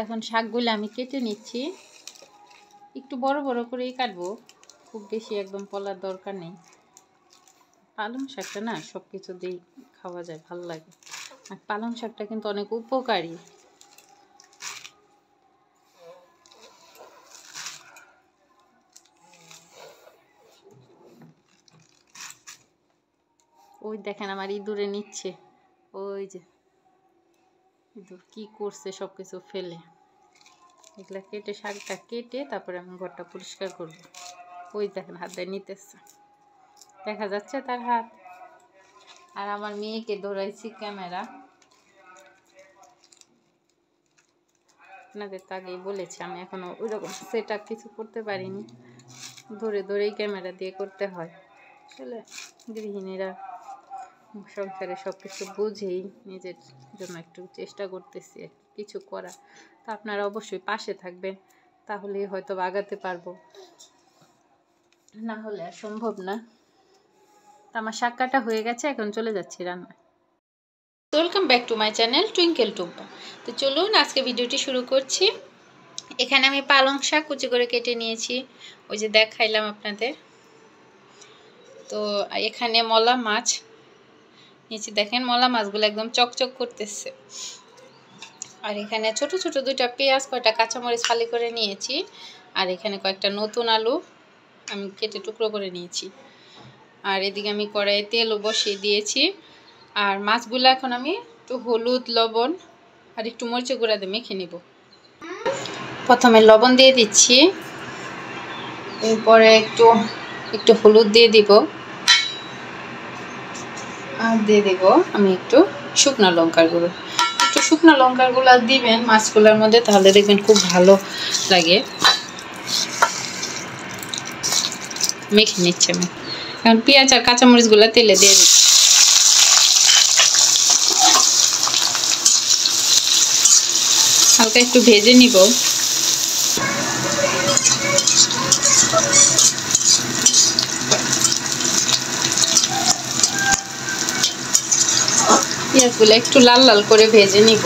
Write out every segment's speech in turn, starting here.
এখন শাকগুলো আমি কেটে নিচ্ছি, একটু বড় বড় করেই কাটবো, খুব বেশি একদম পলার দরকার নেই। পালং শাকটা না সব কিছু দিয়ে খাওয়া যায়, ভালো লাগে। আর পালং শাকটা কিন্তু অনেক উপকারী। ওই দেখেন আমার ইঁদুরে নিচ্ছে, ওই যে ইঁদুর কি করছে সব কিছু ফেলে। এগুলা কেটে, শাকটা কেটে তারপরে আমি ঘরটা পরিষ্কার করবো। ওই দেখেন হাত দিয়ে নিতেছে, দেখা যাচ্ছে তার হাত। আর আমার মেয়েকে ধরাইছি ক্যামেরা, আপনাদের তো আগেই বলেছি আমি এখনো ওইরকম সেট আপ কিছু করতে পারিনি, ধরে ধরেই ক্যামেরা দিয়ে করতে হয়। আসলে গৃহিণীরা সংসারে সব কিছু বুঝেই নিজের জন্য একটু চেষ্টা করতেছি কিছু করা। তো আপনারা অবশ্যই পাশে থাকবেন, তাহলেই হয়তো আগাতে পারবো, না হলে আর সম্ভব না। তো আমার শাক কাটা হয়ে গেছে, এখন চলে যাচ্ছি রান্নায়। Welcome back to my channel twinkle Tumpa. তো চলুন আজকে ভিডিওটি শুরু করছি। এখানে আমি পালং শাক কুচি করে কেটে নিয়েছি, ওই যে দেখাইলাম আপনাদের। তো এখানে মলা মাছ নিয়েছি, দেখেন মলা মাছগুলো একদম চকচক করতেছে। আর এখানে ছোট ছোট দুইটা পেঁয়াজ, কয়টা কাঁচামরিচ ফালি করে নিয়েছি। আর এখানে কয়েকটা নতুন আলু আমি কেটে টুকরো করে নিয়েছি। আর এদিকে আমি কড়াইয়ে তেলও বসিয়ে দিয়েছি। আর মাছগুলো এখন আমি একটু হলুদ, লবণ আর একটু মরিচের গুঁড়া দিয়ে মেখে নিব। প্রথমে লবণ দিয়ে দিচ্ছি, এরপরে একটু হলুদ দিয়ে দিব, আর দিয়ে দিব আমি একটু শুকনো লঙ্কার গুঁড়ো। একটু শুকনো লঙ্কার গুঁড়ো দিবেন মাছগুলোর মধ্যে, তাহলে দেখবেন খুব ভালো লাগে। মেখে নিচ্ছে আমি এখন পেঁয়াজ আর কাঁচামরিচগুলো তেলে দিয়ে দিচ্ছি। হালকা একটু ভেজে নিব। পেঁয়াজগুলো একটু লাল লাল করে ভেজে নিব।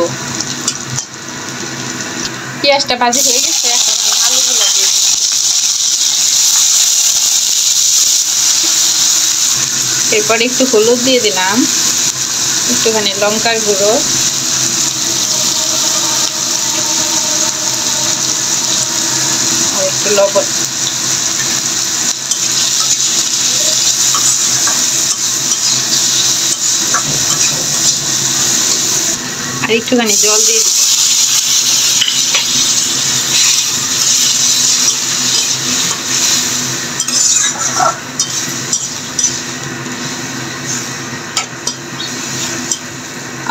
পেঁয়াজটা ভাজি হয়ে গেছে, এখন আলুগুলো দিয়ে দিচ্ছি। এরপরে একটু হলুদ দিয়ে দিলাম, একটুখানি লঙ্কার গুঁড়ো, আর একটু লবণ। আর একটুখানি জল দিয়ে দিচ্ছি।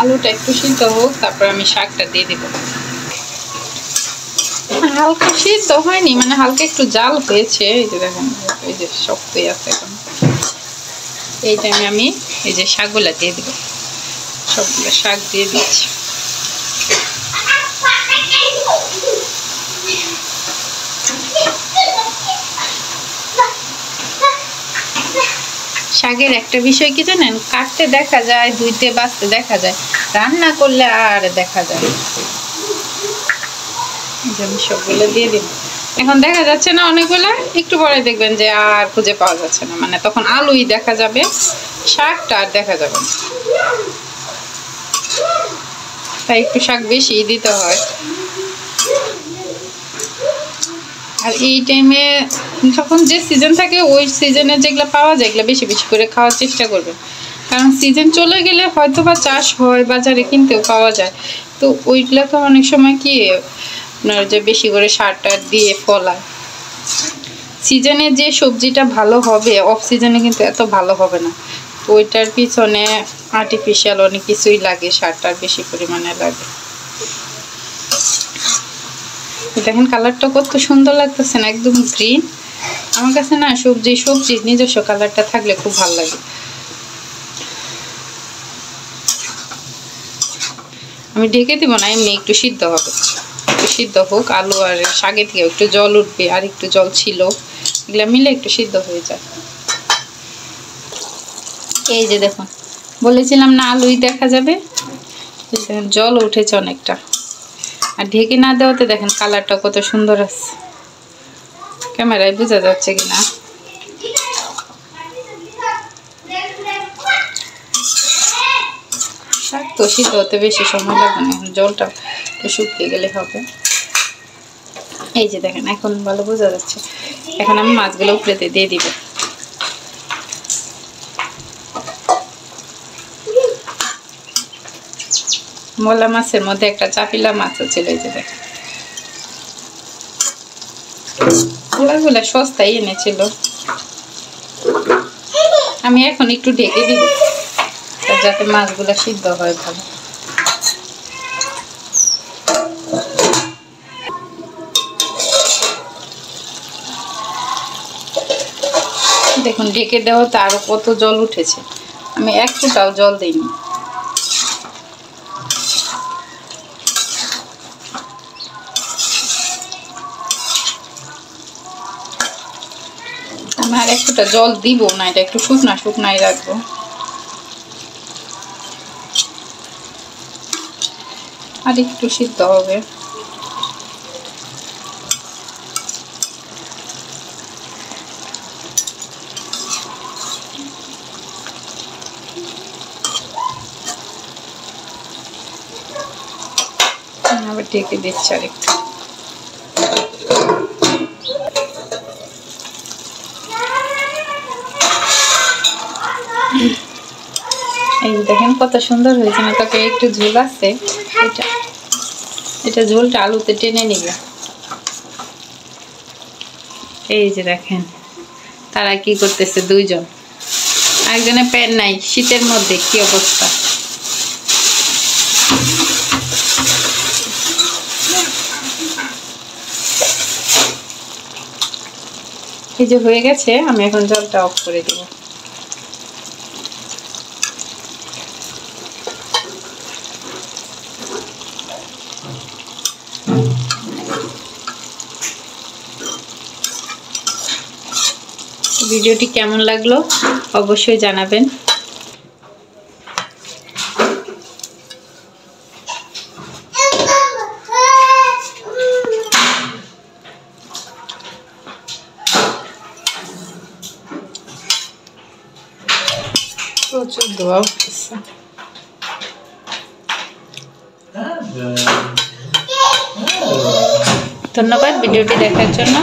আলুটা একটু সিদ্ধ হোক, তারপর আমি শাকটা দিয়ে দিব। হালকা সিদ্ধ হয়নি, মানে হালকা একটু জাল হয়েছে। এই যে দেখেন, এই যে শক্তই আছে এখন। এই টাইমে আমি এই যে শাকগুলা দিয়ে দিব, সবগুলো শাক দিয়ে দিচ্ছি। শাকের একটা বিষয় কি জানেন, কাটতে দেখা যায়, ধুইতে বাছতে দেখা যায়, রান্না করলে আর দেখা যায়। আমি সবগুলো দিয়ে দিই। এখন দেখা যাচ্ছে না অনেকগুলো, একটু পরে দেখবেন যে আর খুঁজে পাওয়া যাচ্ছে না, মানে তখন আলুই দেখা যাবে, শাকটা আর দেখা যাবে না। তাই একটু শাক বেশি দিতে হয়। আর এই টাইমে যখন যে সিজন থাকে, ওই সিজনে যেগুলো পাওয়া যায় এগুলো বেশি বেশি করে খাওয়ার চেষ্টা করবেন। কারণ সিজন চলে গেলে হয়তো বা চাষ হয়, বাজারে কিনতেও পাওয়া যায়, তো ওইগুলো তো অনেক সময় কি আপনার যে বেশি করে সার টার দিয়ে ফলায়। সিজনে যে সবজিটা ভালো হবে, অফ সিজনে কিন্তু এত ভালো হবে না। তো ওইটার পিছনে আর্টিফিশিয়াল অনেক কিছুই লাগে, সারটার বেশি পরিমাণে লাগে। দেখেন কালারটা কত সুন্দর লাগতেছে না, একদম গ্রিন। আমার কাছে না সবজির নিজস্ব কালারটা থাকলে খুব ভালো লাগে। আমি ঢেকে দিব না, এমনি একটু সিদ্ধ হবে, একটু সিদ্ধ হোক। আলু আর শাকে থেকে একটু জল উঠবে, আর একটু জল ছিল, এগুলো মিলে একটু সিদ্ধ হয়ে যায়। এই যে দেখুন বলেছিলাম না আলুই দেখা যাবে, জল উঠেছে অনেকটা। আর ঢেকে না দেওয়াতে দেখেন কালারটা কত সুন্দর আছে, ক্যামেরায় বোঝা যাচ্ছে কিনা। শাক তো সিদ্ধ হতে বেশি সময় লাগবে না, জলটা একটু শুকিয়ে গেলে হবে। এই যে দেখেন এখন ভালো বোঝা যাচ্ছে। এখন আমি মাছগুলো উপরেতে দিয়ে দিব। মোলা মাছের মধ্যে একটা চাপিলা মাছও ছিল, এই যে দেখেন ওগুলা সস্তায় এনেছিল। আমি এখন একটু ঢেকে দিব যাতে মাছগুলা সিদ্ধ হয় ভালো। দেখুন ঢেকে দেওয়াতে আরো কত জল উঠেছে, আমি এক ফোঁটাও জল দিইনি। আমি আর এক ফোঁটা জল দিব না, এটা একটু শুকনা শুকনাই রাখবো। আর একটু সিদ্ধ হবে। আবার ঢেকে দিচ্ছি আর একটু। এই দেখেন কত সুন্দর হয়েছে না, তবে একটু ঝোল আছে, এটা ঝোলটা আলুতে টেনে নিবে। এই যে দেখেন তারা কি করতেছে, দুইজন, একজনের প্যান্ট নাই, শীতের মধ্যে কি অবস্থা। এই যে হয়ে গেছে, আমি এখন জলটা অফ করে দিব। ভিডিওটি কেমন লাগলো অবশ্যই জানাবেন। প্রচুর ধোয়া উঠতেছে। ধন্যবাদ ভিডিওটি দেখার জন্য।